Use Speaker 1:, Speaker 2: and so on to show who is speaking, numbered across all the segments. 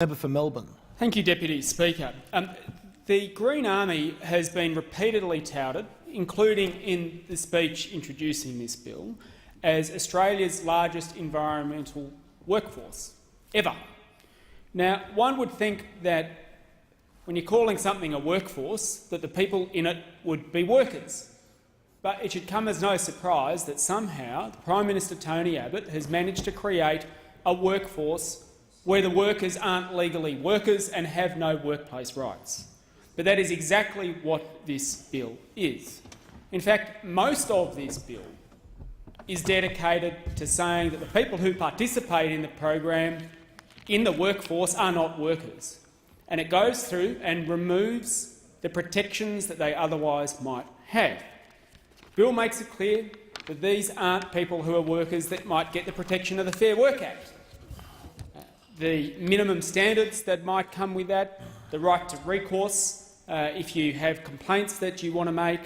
Speaker 1: Member for Melbourne.
Speaker 2: Thank you, Deputy Speaker. The Green Army has been repeatedly touted, including in the speech introducing this bill, as Australia's largest environmental workforce ever. Now, one would think that when you're calling something a workforce, that the people in it would be workers. But it should come as no surprise that somehow the Prime Minister Tony Abbott has managed to create a workforce where the workers aren't legally workers and have no workplace rights. But that is exactly what this bill is. In fact, most of this bill is dedicated to saying that the people who participate in the program in the workforce are not workers, and it goes through and removes the protections that they otherwise might have. The bill makes it clear that these aren't people who are workers that might get the protection of the Fair Work Act. The minimum standards that might come with that, the right to recourse if you have complaints that you want to make,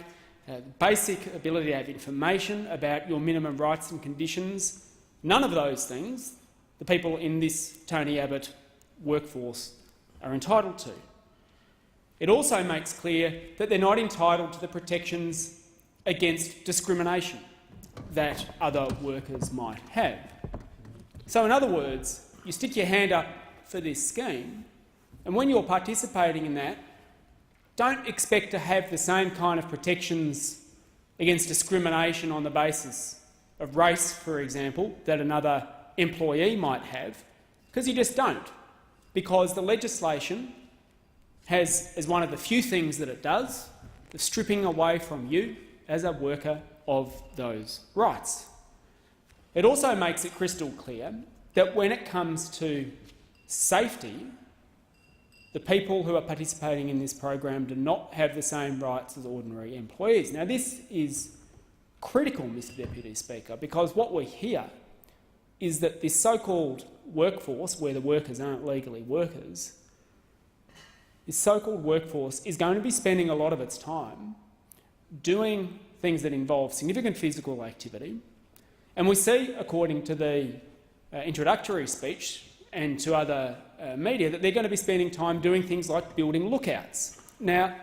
Speaker 2: basic ability to have information about your minimum rights and conditions, none of those things the people in this Tony Abbott workforce are entitled to. It also makes clear that they're not entitled to the protections against discrimination that other workers might have. So, in other words, you stick your hand up for this scheme, and when you're participating in that, don't expect to have the same kind of protections against discrimination on the basis of race, for example, that another employee might have, because you just don't, because the legislation has, as one of the few things that it does, the stripping away from you as a worker of those rights. It also makes it crystal clear that when it comes to safety, the people who are participating in this program do not have the same rights as ordinary employees. Now, this is critical, Mr Deputy Speaker, because what we hear is that this so-called workforce, where the workers aren't legally workers, this so-called workforce is going to be spending a lot of its time doing things that involve significant physical activity. And we see, according to the introductory speech and to other media, that they're going to be spending time doing things like building lookouts. Now,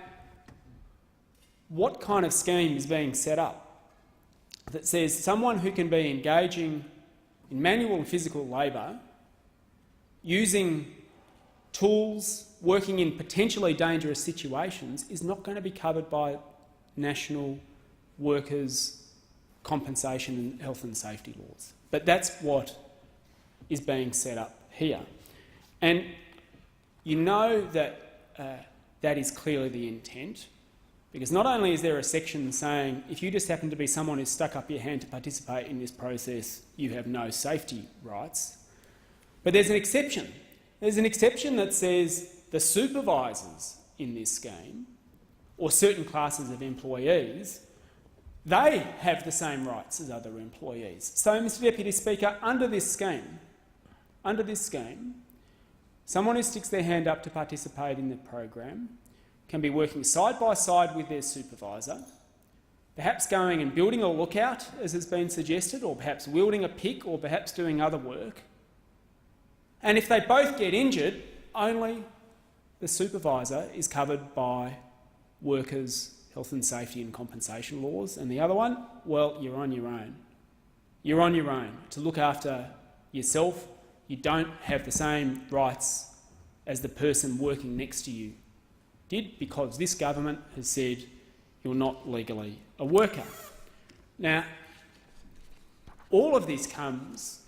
Speaker 2: what kind of scheme is being set up that says someone who can be engaging in manual and physical labour, using tools, working in potentially dangerous situations, is not going to be covered by national workers' compensation and health and safety laws? But that's what is being set up here. And you know that that is clearly the intent, because not only is there a section saying if you just happen to be someone who's stuck up your hand to participate in this process, you have no safety rights, but there's an exception. There's an exception that says the supervisors in this scheme, or certain classes of employees, they have the same rights as other employees. So, Mr Deputy Speaker, under this scheme, someone who sticks their hand up to participate in the program can be working side by side with their supervisor, perhaps going and building a lookout, as has been suggested, or perhaps wielding a pick, or perhaps doing other work. And if they both get injured, only the supervisor is covered by workers' health and safety and compensation laws, and the other one, well, you're on your own. You're on your own to look after yourself. You don't have the same rights as the person working next to you did, because this government has said you're not legally a worker. Now, all of this comes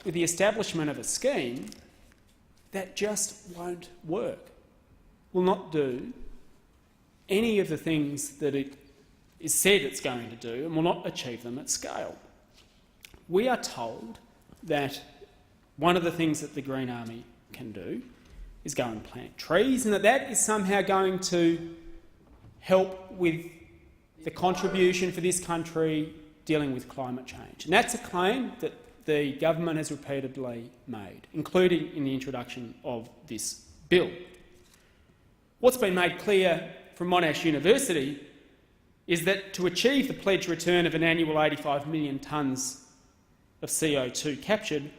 Speaker 2: with the establishment of a scheme that just won't work, will not do any of the things that it is said it's going to do, and will not achieve them at scale. We are told that one of the things that the Green Army can do is go and plant trees, and that is somehow going to help with the contribution for this country dealing with climate change. And that's a claim that the government has repeatedly made, including in the introduction of this bill. What's been made clear from Monash University is that to achieve the pledged return of an annual 85 million tonnes of CO2 captured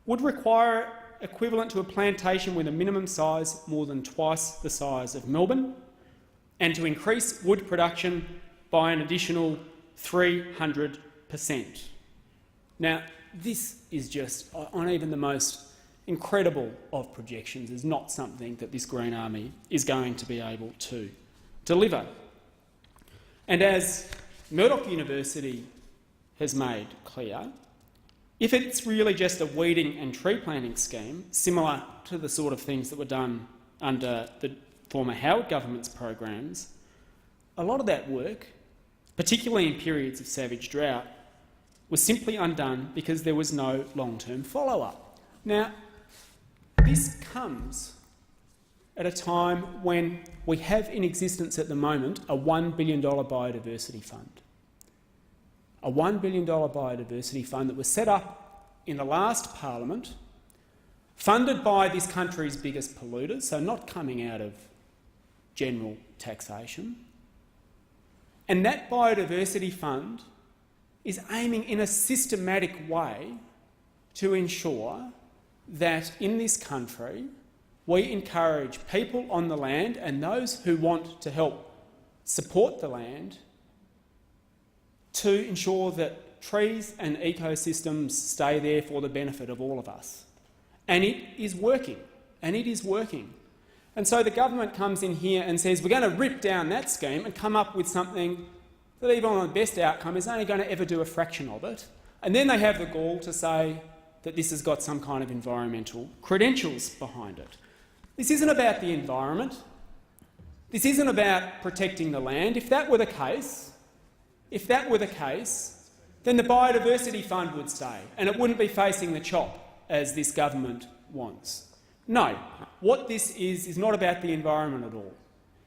Speaker 2: would require equivalent to a plantation with a minimum size more than twice the size of Melbourne, and to increase wood production by an additional 300%. Now, this is just, on even the most incredible of projections, is not something that this Green Army is going to be able to deliver. And as Murdoch University has made clear, if it's really just a weeding and tree planting scheme, similar to the sort of things that were done under the former Howard government's programs, a lot of that work, particularly in periods of savage drought, was simply undone because there was no long-term follow-up. Now, this comes at a time when we have in existence at the moment a $1 billion biodiversity fund. A $1 billion biodiversity fund that was set up in the last parliament, funded by this country's biggest polluters, so not coming out of general taxation. And that biodiversity fund is aiming in a systematic way to ensure that in this country we encourage people on the land and those who want to help support the land to ensure that trees and ecosystems stay there for the benefit of all of us. And it is working, and it is working. And so the government comes in here and says, we're going to rip down that scheme and come up with something that even on the best outcome is only going to ever do a fraction of it. And then they have the gall to say that this has got some kind of environmental credentials behind it. This isn't about the environment. This isn't about protecting the land. If that were the case, then the Biodiversity Fund would stay and it wouldn't be facing the chop as this government wants. No, what this is not about the environment at all.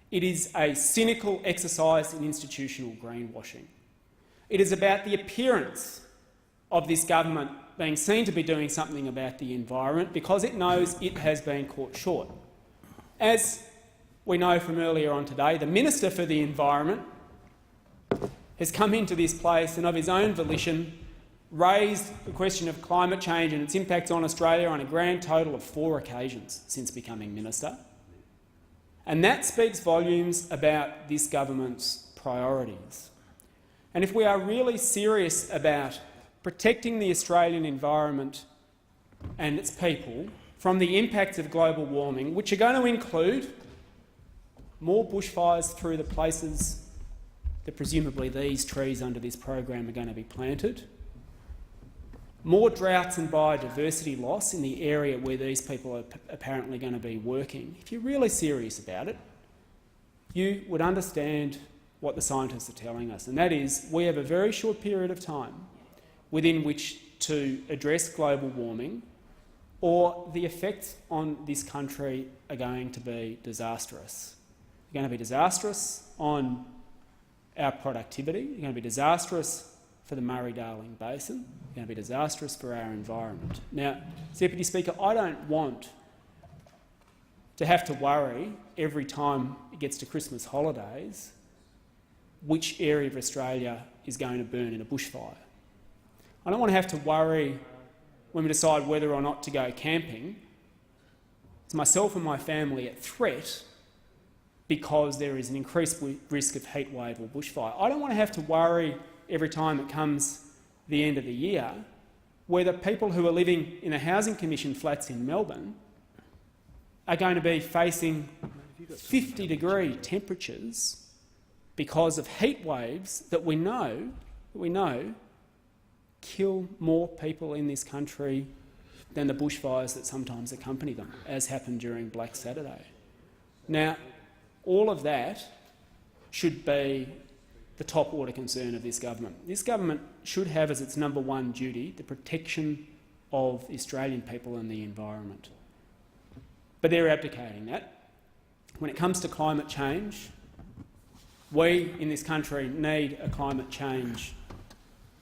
Speaker 2: It is a cynical exercise in institutional greenwashing. It is about the appearance of this government being seen to be doing something about the environment because it knows it has been caught short. As we know from earlier on today, the Minister for the Environment has come into this place and of his own volition raised the question of climate change and its impacts on Australia on a grand total of 4 occasions since becoming Minister. And that speaks volumes about this government's priorities. And if we are really serious about protecting the Australian environment and its people from the impacts of global warming, which are going to include more bushfires through the places that presumably these trees under this program are going to be planted, more droughts and biodiversity loss in the area where these people are apparently going to be working. If you're really serious about it, you would understand what the scientists are telling us, and that is we have a very short period of time within which to address global warming, or the effects on this country are going to be disastrous. They're going to be disastrous on our productivity, they're going to be disastrous for the Murray-Darling Basin, they're going to be disastrous for our environment. Now, Deputy Speaker, I don't want to have to worry every time it gets to Christmas holidays which area of Australia is going to burn in a bushfire. I don't want to have to worry when we decide whether or not to go camping. Is myself and my family at threat because there is an increased risk of heatwave or bushfire? I don't want to have to worry every time it comes the end of the year whether people who are living in the Housing Commission flats in Melbourne are going to be facing 50-degree temperatures because of heat waves that we know kill more people in this country than the bushfires that sometimes accompany them, as happened during Black Saturday. Now, all of that should be the top order concern of this government. This government should have as its #1 duty the protection of the Australian people and the environment. But they're abdicating that. When it comes to climate change, we in this country need a climate change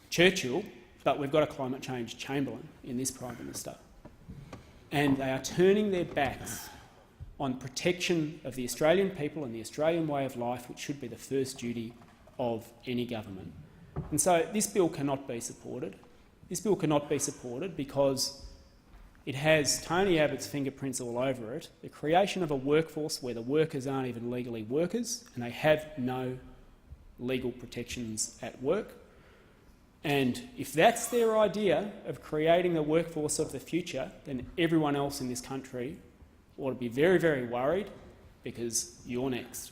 Speaker 2: Churchill, but we've got a climate change Chamberlain in this Prime Minister. And they are turning their backs on protection of the Australian people and the Australian way of life, which should be the first duty of any government. And so this bill cannot be supported. This bill cannot be supported because It has Tony Abbott's fingerprints all over it, the creation of a workforce where the workers aren't even legally workers and they have no legal protections at work. And if that's their idea of creating the workforce of the future, then everyone else in this country ought to be very, very worried, because you're next.